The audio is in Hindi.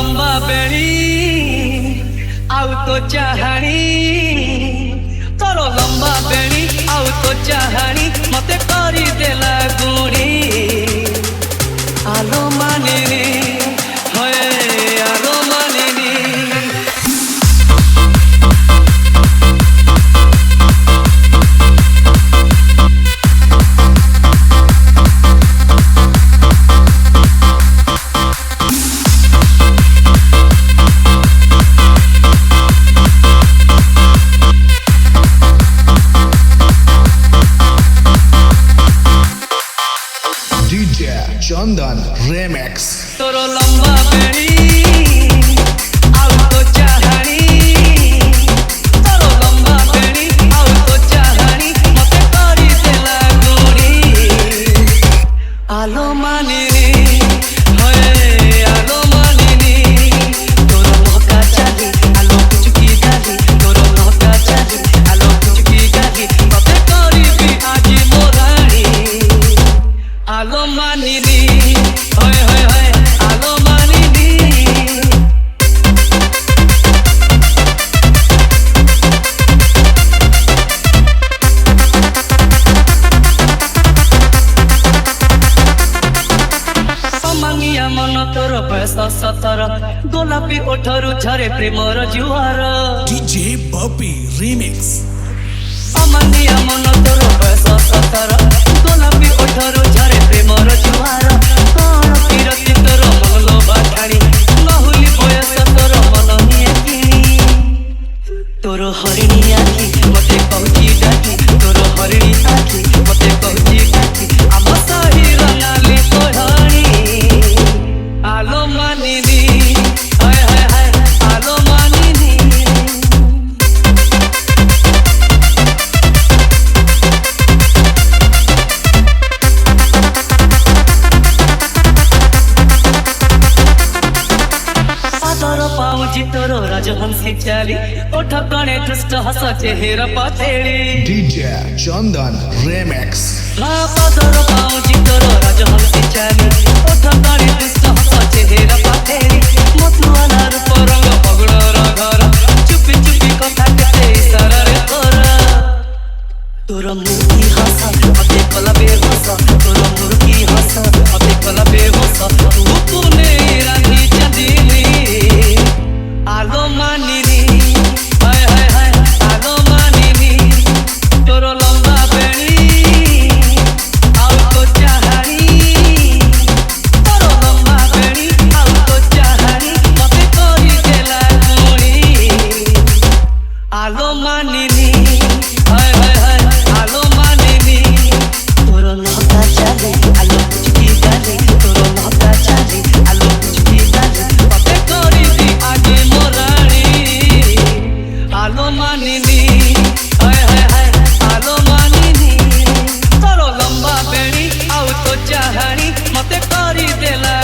लंबा बेड़ी आउ तो चाहानी तोर लंबा बेड़ी आउ तो चाहानी मते करी देला गुड़ी आलो मानिनी होए आलो मानिनी चंदन रेमिक्स तोर लंबा बेड़ी आउ तो चाहानी तोर लंबा बेड़ी आउ तो चाहानी मते करी देला गुड़ी आलो मानिनी होए आलो मानिनी तोर लका चाली आलो कुचकी गाली तोर लका चाली आलो कुचकी गाली मते करी भी आजी मोरानी आलो मानिनी होय होय होय आलो मानिनी अमांगिया मन तोर बयस 17 गोलापी ओठरू झरे प्रेमर जुआर डीजे बॉबी रिमिक्स अमांगिया मन तोर बयस 17 गोलापी ओठरू झरे प्रेमर जुआर कोन किरति तोर मन लोभा ठाणी नहुली बयस तोर मन हिया किणी तोर हरिणी आखी मते कहूची डाकी तोर हरिणी आखी मते कहूची डाकी आम सही रंगाली तोहणी आलो मानिनी हाय हाय हाय आलो मानिनी सादर पाउजी तोर राजहंसी चाली ओठ कणे दुष्ट हस चेहरा पथेली डीजे चंदन रेमिक्स सादर पाउजी तोर राजहंसी चाली ओठ कणे दुष्ट हस चेहरा पथेली मतुआला रूप रंग पगड़र घर चुपी चुपी कथा केते इशारा रे कर तोर मुर्गी हस अते कला बेहोस तोर मुर्गी हस अते कला बेहोस तू पुने रानी चंदीनी आलो मानिनी हाय हाय हाय आलो मानिनी तोर लंबा बेड़ी आउ तो चाहानी तोर लंबा बेड़ी आउ तो चाहानी मते करी देला गुणी आलो मानिनी हाय हाय हाय आलो मानिनी तोर लका चाली आलो कुचकी गाली तोर लका चाली आलो कुचकी गाली मते करी दी आगे मोरानी आलो मानिनी हाय हाय हाय आलो मानिनी तोर लंबा बेड़ी आउ तो चाहानी मते करी देला